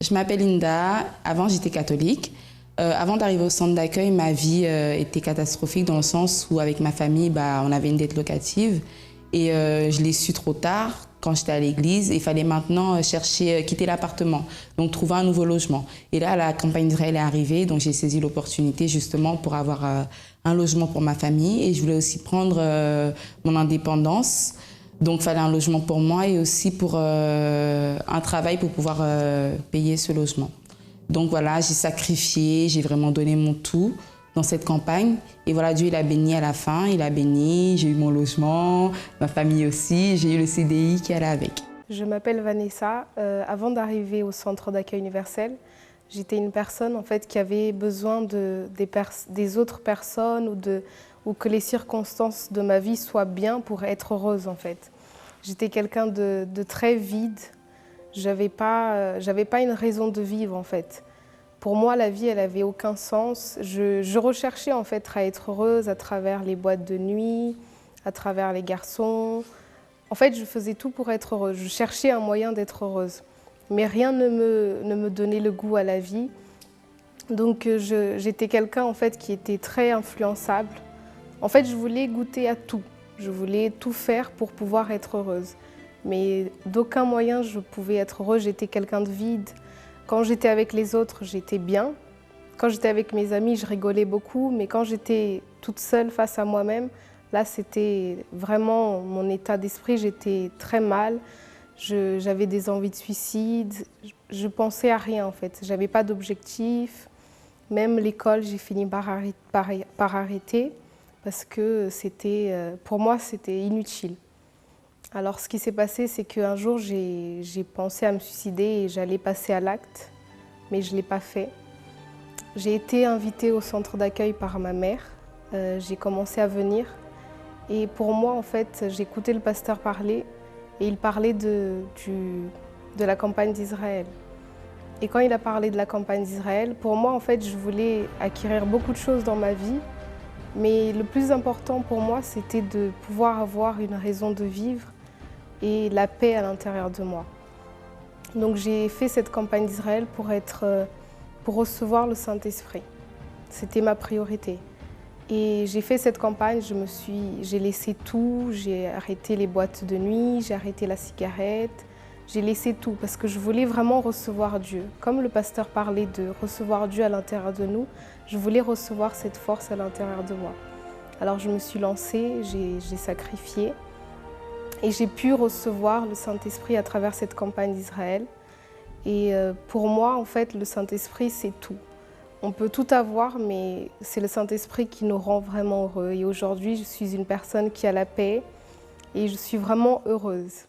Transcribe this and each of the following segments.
Je m'appelle Linda. Avant, j'étais catholique. Avant d'arriver au centre d'accueil, ma vie était catastrophique dans le sens où, avec ma famille, on avait une dette locative. Et je l'ai su trop tard, quand j'étais à l'église. Il fallait maintenant quitter l'appartement, donc trouver un nouveau logement. Et là, la campagne d'Israël est arrivée, donc j'ai saisi l'opportunité justement pour avoir un logement pour ma famille. Et je voulais aussi prendre mon indépendance. Donc, il fallait un logement pour moi et aussi pour un travail pour pouvoir payer ce logement. Donc voilà, j'ai sacrifié, j'ai vraiment donné mon tout dans cette campagne. Et voilà, Dieu, il a béni à la fin, il a béni, j'ai eu mon logement, ma famille aussi, j'ai eu le CDI qui allait avec. Je m'appelle Vanessa. Avant d'arriver au centre d'accueil universel, j'étais une personne en fait qui avait besoin des autres personnes ou que les circonstances de ma vie soient bien pour être heureuse en fait. J'étais quelqu'un de très vide. J'avais pas une raison de vivre en fait. Pour moi, la vie, elle avait aucun sens. Je recherchais en fait à être heureuse à travers les boîtes de nuit, à travers les garçons. En fait, je faisais tout pour être heureuse. Je cherchais un moyen d'être heureuse. Mais rien ne me donnait le goût à la vie. Donc j'étais quelqu'un en fait qui était très influençable. En fait, je voulais goûter à tout. Je voulais tout faire pour pouvoir être heureuse. Mais d'aucun moyen je pouvais être heureuse, j'étais quelqu'un de vide. Quand j'étais avec les autres, j'étais bien. Quand j'étais avec mes amis, je rigolais beaucoup. Mais quand j'étais toute seule face à moi-même, là, c'était vraiment mon état d'esprit. J'étais très mal. J'avais des envies de suicide. Je pensais à rien, en fait. Je n'avais pas d'objectif. Même l'école, j'ai fini par arrêter parce que pour moi, c'était inutile. Alors, ce qui s'est passé, c'est qu'un jour, j'ai pensé à me suicider et j'allais passer à l'acte, mais je ne l'ai pas fait. J'ai été invitée au centre d'accueil par ma mère. J'ai commencé à venir. Et pour moi, en fait, j'écoutais le pasteur parler et il parlait de la campagne d'Israël. Et quand il a parlé de la campagne d'Israël, pour moi, en fait, je voulais acquérir beaucoup de choses dans ma vie. Mais le plus important pour moi, c'était de pouvoir avoir une raison de vivre et la paix à l'intérieur de moi. Donc j'ai fait cette campagne d'Israël pour recevoir le Saint-Esprit. C'était ma priorité. Et j'ai fait cette campagne, j'ai laissé tout, j'ai arrêté les boîtes de nuit, j'ai arrêté la cigarette, j'ai laissé tout parce que je voulais vraiment recevoir Dieu. Comme le pasteur parlait de recevoir Dieu à l'intérieur de nous, je voulais recevoir cette force à l'intérieur de moi. Alors je me suis lancée, j'ai sacrifié. Et j'ai pu recevoir le Saint-Esprit à travers cette campagne d'Israël. Et pour moi, en fait, le Saint-Esprit, c'est tout. On peut tout avoir, mais c'est le Saint-Esprit qui nous rend vraiment heureux. Et aujourd'hui, je suis une personne qui a la paix et je suis vraiment heureuse.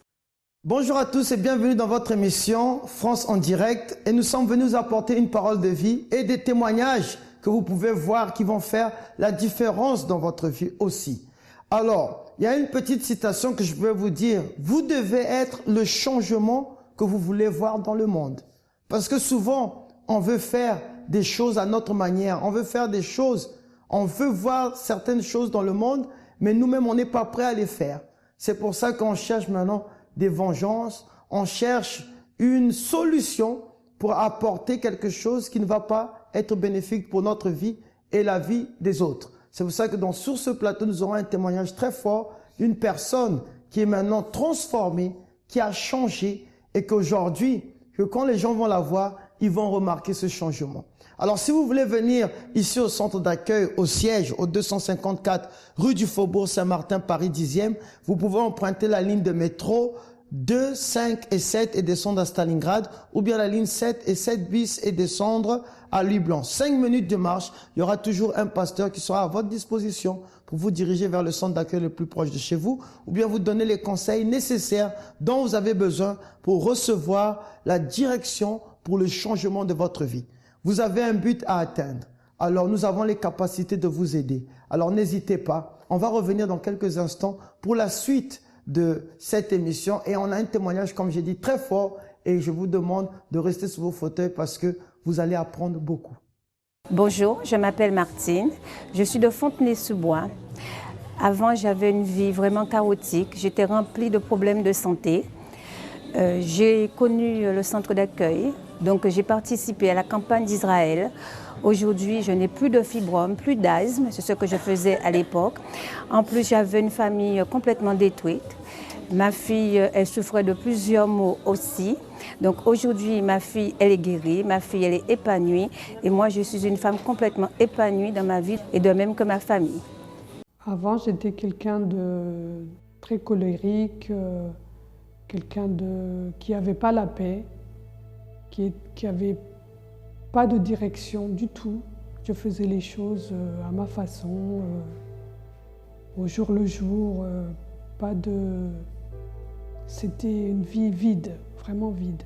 Bonjour à tous et bienvenue dans votre émission France en direct. Et nous sommes venus vous apporter une parole de vie et des témoignages que vous pouvez voir qui vont faire la différence dans votre vie aussi. Alors, il y a une petite citation que je veux vous dire. Vous devez être le changement que vous voulez voir dans le monde. Parce que souvent, on veut faire des choses à notre manière. On veut faire des choses, on veut voir certaines choses dans le monde, mais nous-mêmes, on n'est pas prêt à les faire. C'est pour ça qu'on cherche maintenant des vengeances. On cherche une solution pour apporter quelque chose qui ne va pas être bénéfique pour notre vie et la vie des autres. C'est pour ça que sur ce plateau, nous aurons un témoignage très fort d'une personne qui est maintenant transformée, qui a changé et qu'aujourd'hui, quand les gens vont la voir, ils vont remarquer ce changement. Alors, si vous voulez venir ici au centre d'accueil, au siège, au 254 rue du Faubourg Saint-Martin, Paris 10e, vous pouvez emprunter la ligne de métro 2, 5 et 7 et descendre à Stalingrad, ou bien la ligne 7 et 7 bis et descendre à Louis-Blanc. 5 minutes de marche, il y aura toujours un pasteur qui sera à votre disposition pour vous diriger vers le centre d'accueil le plus proche de chez vous, ou bien vous donner les conseils nécessaires dont vous avez besoin pour recevoir la direction pour le changement de votre vie. Vous avez un but à atteindre, alors nous avons les capacités de vous aider. Alors n'hésitez pas, on va revenir dans quelques instants pour la suite de cette émission et on a un témoignage, comme j'ai dit, très fort et je vous demande de rester sur vos fauteuils parce que vous allez apprendre beaucoup. Bonjour, je m'appelle Martine, je suis de Fontenay-sous-Bois. Avant, j'avais une vie vraiment chaotique, j'étais remplie de problèmes de santé. J'ai connu le centre d'accueil Donc j'ai participé à la campagne d'Israël. Aujourd'hui, je n'ai plus de fibrome, plus d'asthme, c'est ce que je faisais à l'époque. En plus, j'avais une famille complètement détruite. Ma fille, elle souffrait de plusieurs maux aussi. Donc aujourd'hui, ma fille, elle est guérie, ma fille, elle est épanouie. Et moi, je suis une femme complètement épanouie dans ma vie et de même que ma famille. Avant, j'étais quelqu'un de très colérique, quelqu'un qui n'avait pas la paix, qui n'avait pas de direction du tout. Je faisais les choses à ma façon, au jour le jour, pas de... C'était une vie vide, vraiment vide.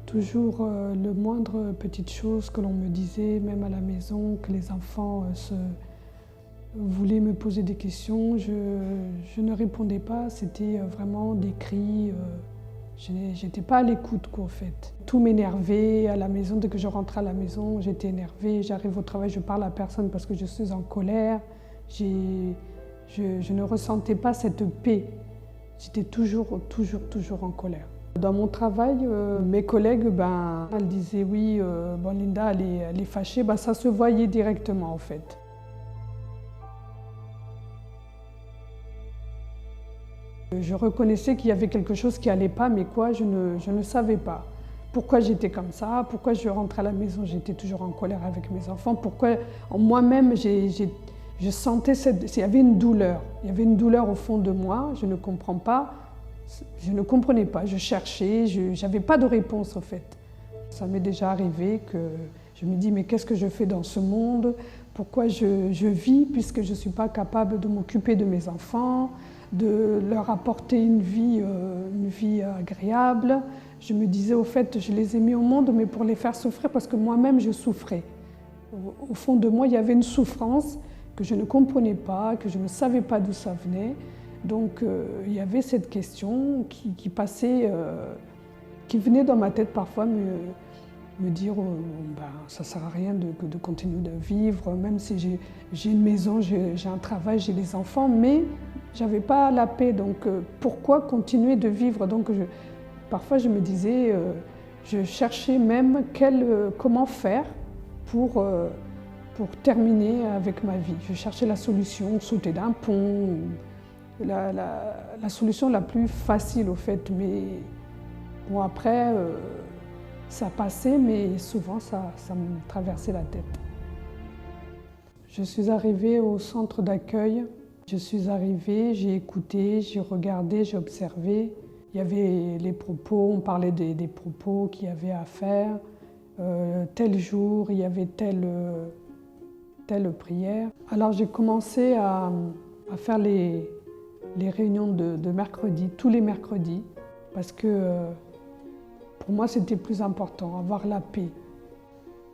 Toujours le moindre petite chose que l'on me disait, même à la maison, que les enfants voulaient me poser des questions, je ne répondais pas, c'était vraiment des cris. J'étais pas à l'écoute, quoi, en fait. Tout m'énervait à la maison. Dès que je rentrais à la maison, j'étais énervée. J'arrive au travail, je parle à personne parce que je suis en colère. Je ne ressentais pas cette paix. J'étais toujours en colère. Dans mon travail, mes collègues, elles disaient oui, Linda, elle est fâchée. Ça se voyait directement, en fait. Je reconnaissais qu'il y avait quelque chose qui n'allait pas, mais quoi, je ne savais pas. Pourquoi j'étais comme ça? Pourquoi je rentrais à la maison, j'étais toujours en colère avec mes enfants? Pourquoi moi-même, je sentais il y avait une douleur. Il y avait une douleur au fond de moi, je ne comprends pas. Je ne comprenais pas, je cherchais, je n'avais pas de réponse en fait. Ça m'est déjà arrivé que je me dis mais qu'est-ce que je fais dans ce monde? Pourquoi je vis puisque je ne suis pas capable de m'occuper de mes enfants, de leur apporter une vie agréable. Je me disais au fait je les ai mis au monde mais pour les faire souffrir parce que moi-même je souffrais. Au fond de moi il y avait une souffrance que je ne comprenais pas, que je ne savais pas d'où ça venait. Donc il y avait cette question qui passait, qui venait dans ma tête parfois me dire ça ne sert à rien de continuer de vivre, même si j'ai une maison, j'ai un travail, j'ai des enfants, mais je n'avais pas la paix, donc pourquoi continuer de vivre? Donc parfois je me disais, je cherchais même comment faire pour terminer avec ma vie. Je cherchais la solution, sauter d'un pont, la solution la plus facile au fait, mais bon après ça passait, mais souvent ça me traversait la tête. Je suis arrivée au centre d'accueil, je suis arrivée, j'ai écouté, j'ai regardé, j'ai observé. Il y avait les propos, on parlait des propos qu'il y avait à faire. Tel jour, il y avait telle prière. Alors j'ai commencé à faire les réunions de mercredi, tous les mercredis, parce que pour moi c'était plus important, avoir la paix.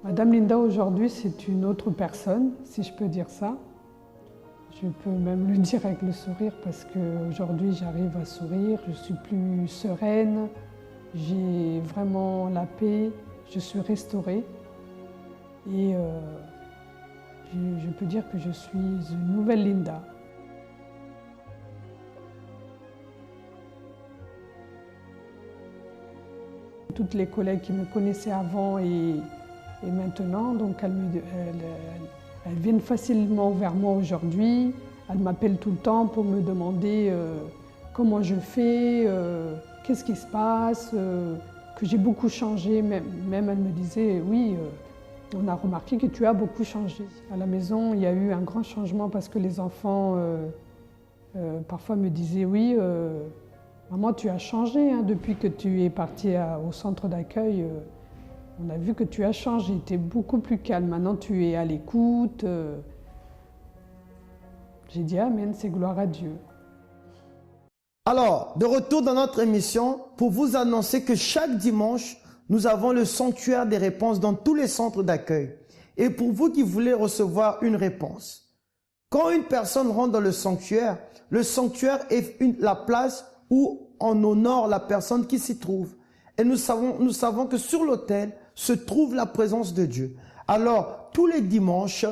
Madame Linda aujourd'hui c'est une autre personne, si je peux dire ça. Je peux même le dire avec le sourire parce qu'aujourd'hui j'arrive à sourire, je suis plus sereine, j'ai vraiment la paix, je suis restaurée et je peux dire que je suis une nouvelle Linda. Toutes les collègues qui me connaissaient avant et maintenant, donc elles viennent facilement vers moi aujourd'hui. Elles m'appellent tout le temps pour me demander comment je fais, qu'est-ce qui se passe, que j'ai beaucoup changé. Même elles me disaient, oui, on a remarqué que tu as beaucoup changé. À la maison, il y a eu un grand changement parce que les enfants parfois me disaient, oui, maman, tu as changé hein, depuis que tu es partie au centre d'accueil. On a vu que tu as changé, tu es beaucoup plus calme. Maintenant, tu es à l'écoute. J'ai dit Amen, c'est gloire à Dieu. Alors, de retour dans notre émission pour vous annoncer que chaque dimanche, nous avons le sanctuaire des réponses dans tous les centres d'accueil. Et pour vous qui voulez recevoir une réponse, quand une personne rentre dans le sanctuaire est la place où on honore la personne qui s'y trouve. Et nous savons que sur l'autel se trouve la présence de Dieu. Alors, tous les dimanches,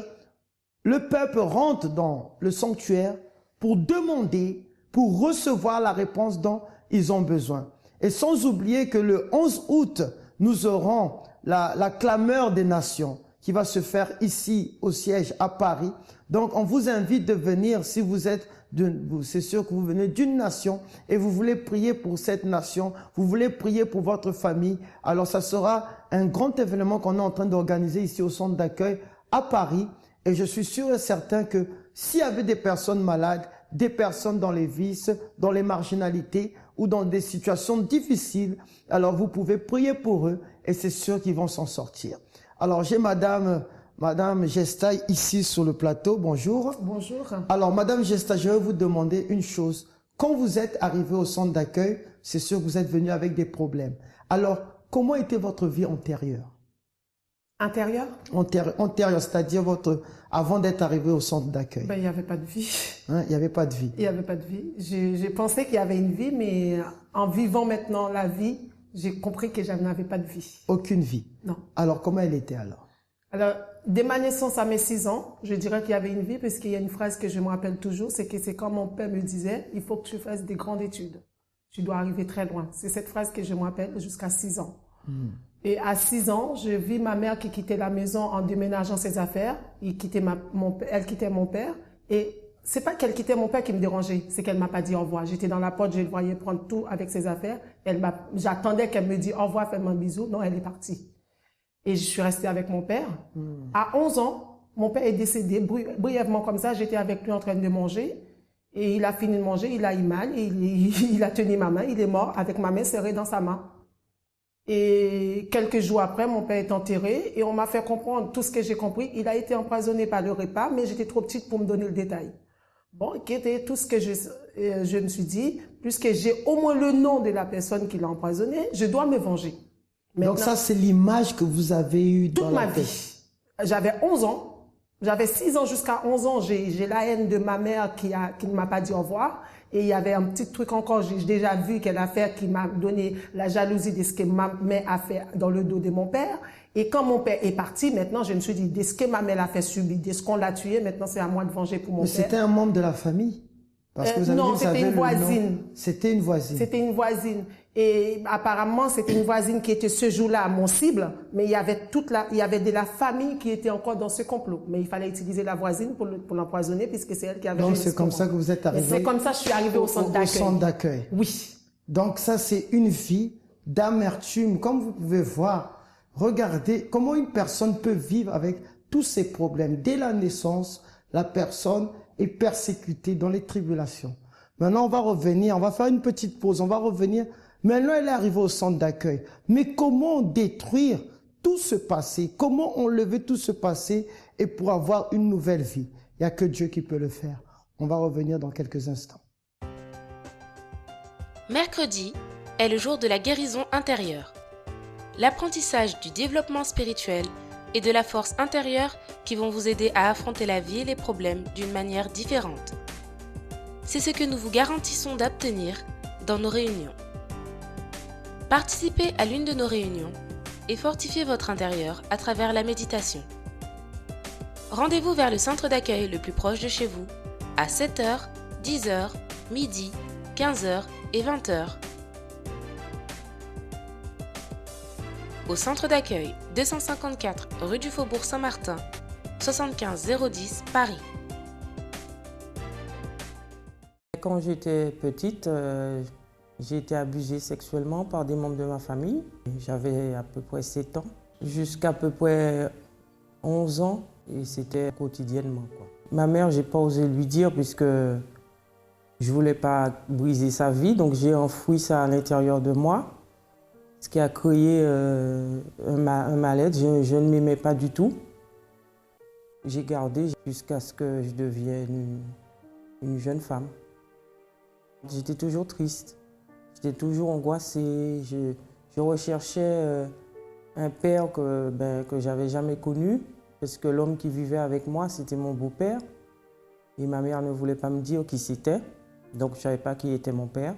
le peuple rentre dans le sanctuaire pour demander, pour recevoir la réponse dont ils ont besoin. Et sans oublier que le 11 août, nous aurons la clameur des nations qui va se faire ici au siège à Paris. Donc, on vous invite de venir si vous êtes, c'est sûr que vous venez d'une nation et vous voulez prier pour cette nation, vous voulez prier pour votre famille. Alors, ça sera un grand événement qu'on est en train d'organiser ici au centre d'accueil à Paris. Et je suis sûr et certain que s'il y avait des personnes malades, des personnes dans les vices, dans les marginalités ou dans des situations difficiles, alors vous pouvez prier pour eux et c'est sûr qu'ils vont s'en sortir. Alors, j'ai Madame Gesta ici sur le plateau. Bonjour. Bonjour. Alors, Madame Gesta, je vais vous demander une chose. Quand vous êtes arrivée au centre d'accueil, c'est sûr que vous êtes venue avec des problèmes. Alors, comment était votre vie antérieure? Intérieure? Antérieure, c'est-à-dire avant d'être arrivé au centre d'accueil. Ben, il n'y avait pas de vie. Hein, il n'y avait pas de vie. Il n'y avait pas de vie. J'ai pensé qu'il y avait une vie, mais en vivant maintenant la vie, j'ai compris que je n'avais pas de vie. Aucune vie? Non. Alors, comment elle était alors? Alors, dès ma naissance à mes 6 ans, je dirais qu'il y avait une vie, parce qu'il y a une phrase que je me rappelle toujours, c'est que c'est quand mon père me disait, il faut que tu fasses des grandes études. Tu dois arriver très loin. C'est cette phrase que je me rappelle jusqu'à 6 ans. Et à 6 ans, je vis ma mère qui quittait la maison en déménageant ses affaires. Elle quittait mon père. Et c'est pas qu'elle quittait mon père qui me dérangeait, c'est qu'elle m'a pas dit au revoir. J'étais dans la porte, je le voyais prendre tout avec ses affaires. J'attendais qu'elle me dise au revoir, fais-moi un bisou. Non, elle est partie. Et je suis restée avec mon père. À 11 ans, mon père est décédé, brièvement comme ça. J'étais avec lui en train de manger. Et il a fini de manger, il a eu mal. Et il a tenu ma main, il est mort avec ma main serrée dans sa main. Et quelques jours après, mon père est enterré. Et on m'a fait comprendre tout ce que j'ai compris. Il a été empoisonné par le repas, mais j'étais trop petite pour me donner le détail. Bon, qui était tout ce que je me suis dit, puisque j'ai au moins le nom de la personne qui l'a empoisonné, je dois me venger. Maintenant, donc ça, c'est l'image que vous avez eue dans la tête. Toute ma vie. J'avais 11 ans. J'avais 6 ans jusqu'à 11 ans. J'ai la haine de ma mère qui ne m'a pas dit au revoir. Et il y avait un petit truc encore, j'ai déjà vu qu'elle a fait, qui m'a donné la jalousie de ce que ma mère a fait dans le dos de mon père. Et quand mon père est parti, maintenant, je me suis dit, de ce que ma mère a fait subir, de ce qu'on l'a tué, maintenant, c'est à moi de venger pour mon père. Mais c'était un membre de la famille? Parce que vous avez non, c'était une voisine. C'était une voisine. C'était une voisine. Et apparemment, c'était une voisine qui était ce jour-là mon cible, mais il y avait de la famille qui était encore dans ce complot. Mais il fallait utiliser la voisine pour l'empoisonner, puisque c'est elle qui avait... Donc c'est comme ça que vous êtes arrivé? C'est comme ça que je suis arrivée au centre d'accueil. Au centre d'accueil. Oui. Donc ça, c'est une vie d'amertume. Comme vous pouvez voir, regardez comment une personne peut vivre avec tous ces problèmes. Dès la naissance, la personne est persécutée dans les tribulations. Maintenant, on va revenir, on va faire une petite pause, on va revenir. Maintenant, elle est arrivée au centre d'accueil. Mais comment détruire tout ce passé? Comment enlever tout ce passé et pour avoir une nouvelle vie? Il n'y a que Dieu qui peut le faire. On va revenir dans quelques instants. Mercredi est le jour de la guérison intérieure. L'apprentissage du développement spirituel et de la force intérieure qui vont vous aider à affronter la vie et les problèmes d'une manière différente. C'est ce que nous vous garantissons d'obtenir dans nos réunions. Participez à l'une de nos réunions et fortifiez votre intérieur à travers la méditation. Rendez-vous vers le centre d'accueil le plus proche de chez vous à 7h, 10h, midi, 15h et 20h. Au centre d'accueil 254 rue du Faubourg Saint-Martin, 75 010 Paris. Quand j'étais petite, j'ai été abusée sexuellement par des membres de ma famille. J'avais à peu près 7 ans, jusqu'à peu près 11 ans, et c'était quotidiennement, quoi. Ma mère, j'ai pas osé lui dire puisque je voulais pas briser sa vie, donc j'ai enfoui ça à l'intérieur de moi, ce qui a créé un mal-être. Je ne m'aimais pas du tout. J'ai gardé jusqu'à ce que je devienne une jeune femme. J'étais toujours triste, j'étais toujours angoissée. Je recherchais un père que j'avais jamais connu, parce que l'homme qui vivait avec moi, c'était mon beau-père. Et ma mère ne voulait pas me dire qui c'était, donc je ne savais pas qui était mon père.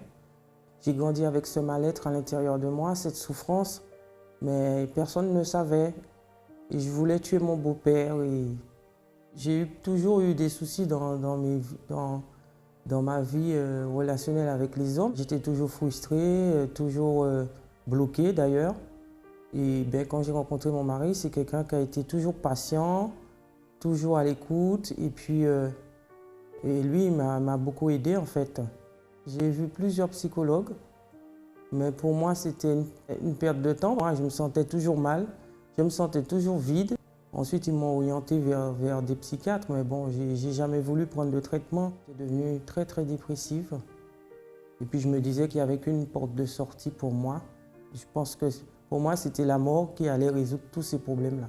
J'ai grandi avec ce mal-être à l'intérieur de moi, cette souffrance, mais personne ne savait. Et je voulais tuer mon beau-père. Et j'ai toujours eu des soucis dans dans ma vie relationnelle avec les hommes. J'étais toujours frustrée, toujours bloquée d'ailleurs. Et ben, quand j'ai rencontré mon mari, c'est quelqu'un qui a été toujours patient, toujours à l'écoute. Et puis, et lui, il m'a beaucoup aidé en fait. J'ai vu plusieurs psychologues, mais pour moi, c'était une perte de temps. Moi, je me sentais toujours mal, je me sentais toujours vide. Ensuite, ils m'ont orienté vers des psychiatres, mais bon, j'ai jamais voulu prendre de traitement. J'étais devenue très, très dépressive. Et puis, je me disais qu'il n'y avait qu'une porte de sortie pour moi. Je pense que pour moi, c'était la mort qui allait résoudre tous ces problèmes-là.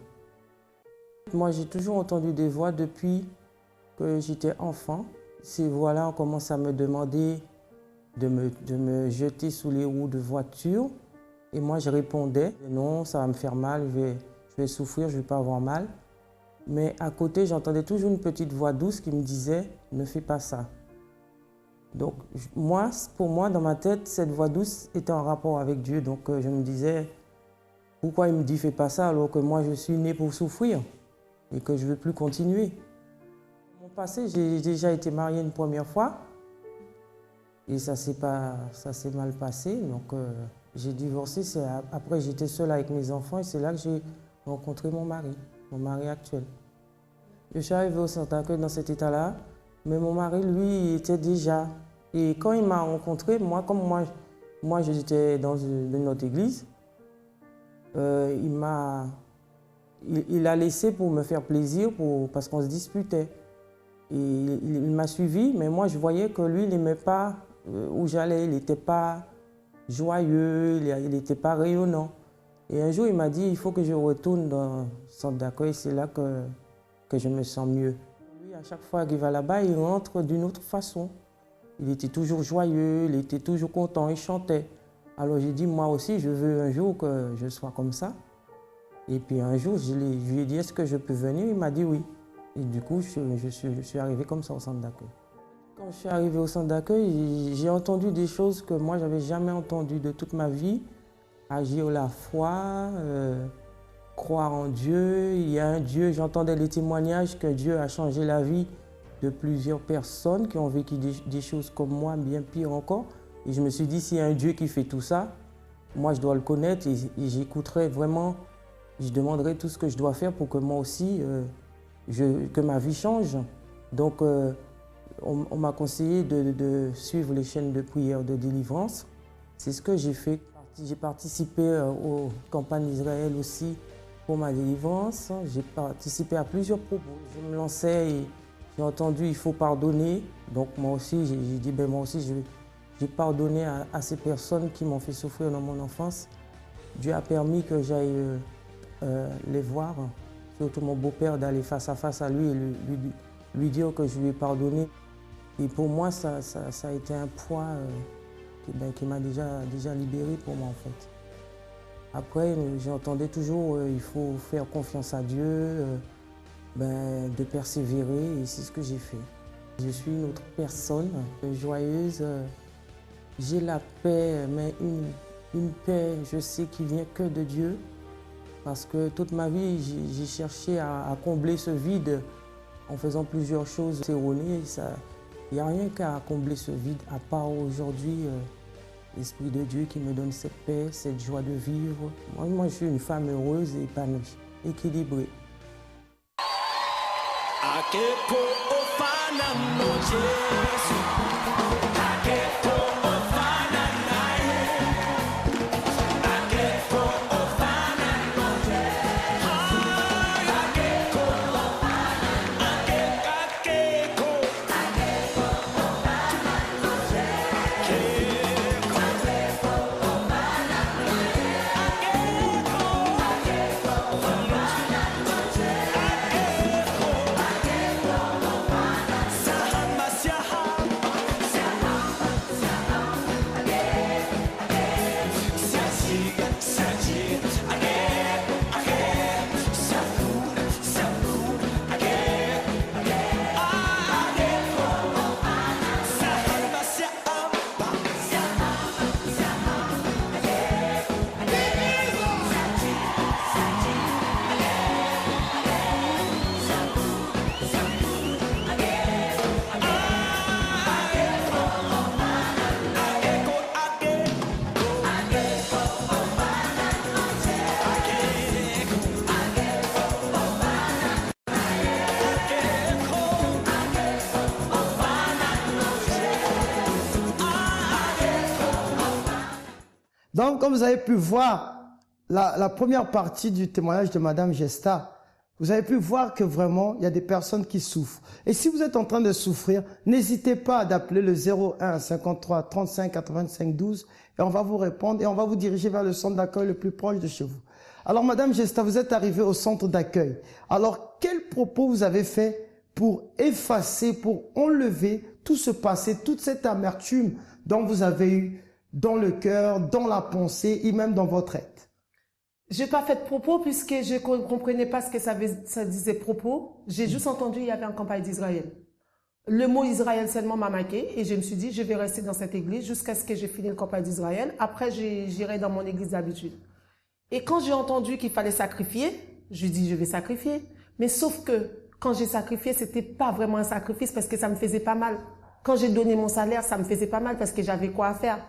Moi, j'ai toujours entendu des voix depuis que j'étais enfant. Ces voix-là ont commencé à me demander de me jeter sous les roues de voiture. Et moi, je répondais, non, ça va me faire mal, je vais souffrir, je ne vais pas avoir mal. Mais à côté, j'entendais toujours une petite voix douce qui me disait, ne fais pas ça. Donc, pour moi, dans ma tête, cette voix douce était en rapport avec Dieu. Donc, je me disais, pourquoi il me dit, fais pas ça, alors que moi, je suis né pour souffrir et que je ne veux plus continuer. Dans mon passé, j'ai déjà été mariée une première fois. Et ça s'est mal passé, donc j'ai divorcé. Après, j'étais seule avec mes enfants et c'est là que j'ai rencontré mon mari actuel. Je suis arrivée au centre d'accueil dans cet état-là, mais mon mari, lui, il était déjà. Et quand il m'a rencontré, comme moi j'étais dans une autre église, il a laissé pour me faire plaisir, parce qu'on se disputait. Et il m'a suivi, mais moi, je voyais que lui, il n'aimait pas où j'allais, il n'était pas joyeux, il n'était pas rayonnant. Et un jour, il m'a dit, il faut que je retourne dans le centre d'accueil, c'est là que je me sens mieux. Lui, à chaque fois qu'il va là-bas, il rentre d'une autre façon. Il était toujours joyeux, il était toujours content, il chantait. Alors j'ai dit, moi aussi, je veux un jour que je sois comme ça. Et puis un jour, je lui ai dit, est-ce que je peux venir? Il m'a dit oui. Et du coup, je suis arrivée comme ça au centre d'accueil. Quand je suis arrivée au centre d'accueil, j'ai entendu des choses que moi, je n'avais jamais entendues de toute ma vie. Agir la foi, croire en Dieu. Il y a un Dieu, j'entendais les témoignages que Dieu a changé la vie de plusieurs personnes qui ont vécu des choses comme moi, bien pire encore. Et je me suis dit, s'il y a un Dieu qui fait tout ça, moi, je dois le connaître et j'écouterai vraiment, je demanderai tout ce que je dois faire pour que moi aussi, que ma vie change. Donc, on m'a conseillé de suivre les chaînes de prière de délivrance. C'est ce que j'ai fait. J'ai participé aux campagnes d'Israël aussi pour ma délivrance. J'ai participé à plusieurs propos. Je me lançais et j'ai entendu il faut pardonner. Donc moi aussi, j'ai dit moi aussi, j'ai pardonné à ces personnes qui m'ont fait souffrir dans mon enfance. Dieu a permis que j'aille les voir, surtout mon beau-père, d'aller face à face à lui et lui dire que je lui ai pardonné. Et pour moi, ça a été un poids qui m'a déjà libéré pour moi en fait. Après, j'entendais toujours il faut faire confiance à Dieu, de persévérer et c'est ce que j'ai fait. Je suis une autre personne joyeuse, j'ai la paix, mais une paix, je sais, qui vient que de Dieu. Parce que toute ma vie, j'ai cherché à combler ce vide en faisant plusieurs choses erronées. Il n'y a rien qu'à combler ce vide, à part aujourd'hui l'Esprit de Dieu qui me donne cette paix, cette joie de vivre. Moi, je suis une femme heureuse et épanouie, équilibrée. Donc, comme vous avez pu voir la première partie du témoignage de Madame Gesta, vous avez pu voir que vraiment, il y a des personnes qui souffrent. Et si vous êtes en train de souffrir, n'hésitez pas d'appeler le 01 53 35 85 12 et on va vous répondre et on va vous diriger vers le centre d'accueil le plus proche de chez vous. Alors, Madame Gesta, vous êtes arrivée au centre d'accueil. Alors, quel propos vous avez fait pour effacer, pour enlever tout ce passé, toute cette amertume dont vous avez eu dans le cœur, dans la pensée et même dans votre être? Je n'ai pas fait de propos puisque je ne comprenais pas ce que ça disait propos. J'ai juste entendu qu'il y avait une campagne d'Israël. Le mot Israël seulement m'a marqué et je me suis dit je vais rester dans cette église jusqu'à ce que j'ai fini le campagne d'Israël. Après, j'irai dans mon église d'habitude. Et quand j'ai entendu qu'il fallait sacrifier, je lui ai dit je vais sacrifier. Mais sauf que quand j'ai sacrifié, c'était pas vraiment un sacrifice parce que ça me faisait pas mal. Quand j'ai donné mon salaire, ça me faisait pas mal parce que j'avais quoi à faire.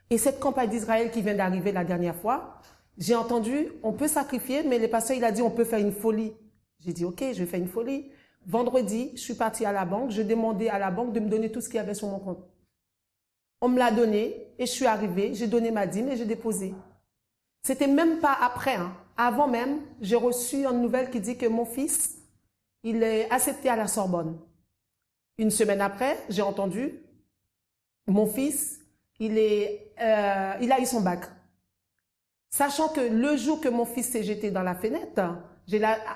Et cette campagne d'Israël qui vient d'arriver la dernière fois, j'ai entendu, on peut sacrifier, mais le pasteur, il a dit, on peut faire une folie. J'ai dit, ok, je vais faire une folie. Vendredi, je suis partie à la banque, je demandais à la banque de me donner tout ce qu'il y avait sur mon compte. On me l'a donné, et je suis arrivée, j'ai donné ma dîme et j'ai déposé. C'était même pas après, hein. Avant même, j'ai reçu une nouvelle qui dit que mon fils, il est accepté à la Sorbonne. Une semaine après, j'ai entendu, mon fils, il a eu son bac. Sachant que le jour que mon fils s'est jeté dans la fenêtre,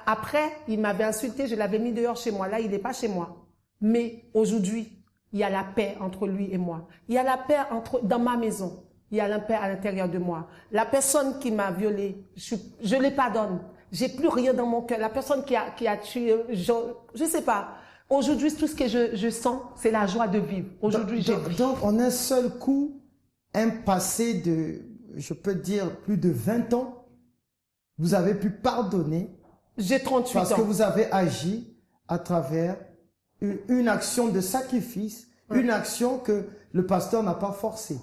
après, il m'avait insulté, je l'avais mis dehors chez moi. Là, il n'est pas chez moi. Mais aujourd'hui, il y a la paix entre lui et moi. Il y a la paix dans ma maison. Il y a la paix à l'intérieur de moi. La personne qui m'a violée, je les pardonne. J'ai plus rien dans mon cœur. La personne qui a tué, je sais pas. Aujourd'hui, tout ce que je sens, c'est la joie de vivre. Aujourd'hui, j'ai pris. Donc, en un seul coup, un passé de, je peux dire, plus de 20 ans, vous avez pu pardonner. J'ai 38 ans. Parce que vous avez agi à travers une action de sacrifice, une action que le pasteur n'a pas forcée.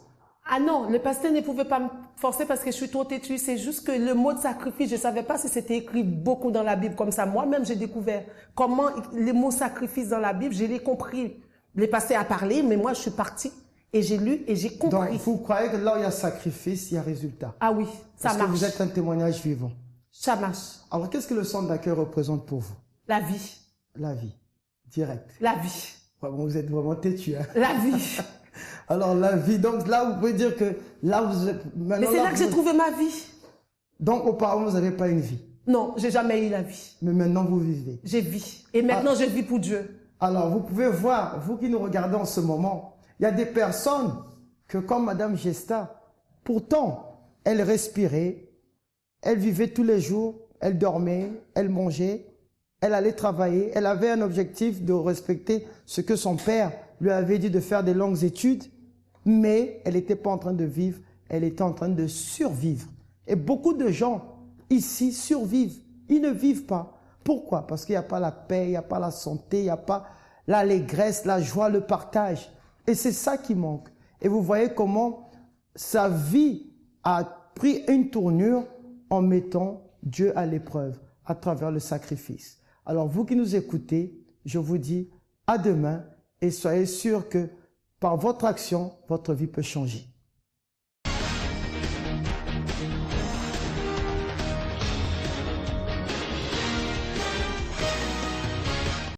Ah non, le pasteur ne pouvait pas me forcer parce que je suis trop têtue. C'est juste que le mot de sacrifice, je ne savais pas si c'était écrit beaucoup dans la Bible comme ça. Moi-même, j'ai découvert comment les mots sacrifice dans la Bible, je l'ai compris. Le pasteur a parlé, mais moi, je suis partie et j'ai lu et j'ai compris. Donc, vous croyez que là où il y a sacrifice, il y a résultat? Ah oui, ça marche. Parce que vous êtes un témoignage vivant. Ça marche. Alors, qu'est-ce que le centre d'accueil représente pour vous? La vie. La vie. Direct. La vie. Bon, vous êtes vraiment têtu, hein? La vie. Alors, la vie. Donc, là, vous pouvez dire que là, vous êtes... Mais c'est là que j'ai trouvé ma vie. Donc, auparavant, vous n'avez pas une vie? Non, j'ai jamais eu la vie. Mais maintenant, vous vivez? J'ai vis. Et maintenant, je vis pour Dieu. Alors, vous pouvez voir, vous qui nous regardez en ce moment, il y a des personnes que, comme Madame Gesta, pourtant, elle respirait, elle vivait tous les jours, elle dormait, elle mangeait, elle allait travailler, elle avait un objectif de respecter ce que son père lui avait dit de faire des longues études, mais elle n'était pas en train de vivre, elle était en train de survivre. Et beaucoup de gens ici survivent, ils ne vivent pas. Pourquoi? Parce qu'il n'y a pas la paix, il n'y a pas la santé, il n'y a pas l'allégresse, la joie, le partage. Et c'est ça qui manque. Et vous voyez comment sa vie a pris une tournure en mettant Dieu à l'épreuve à travers le sacrifice. Alors vous qui nous écoutez, je vous dis à demain et soyez sûrs que par votre action, votre vie peut changer.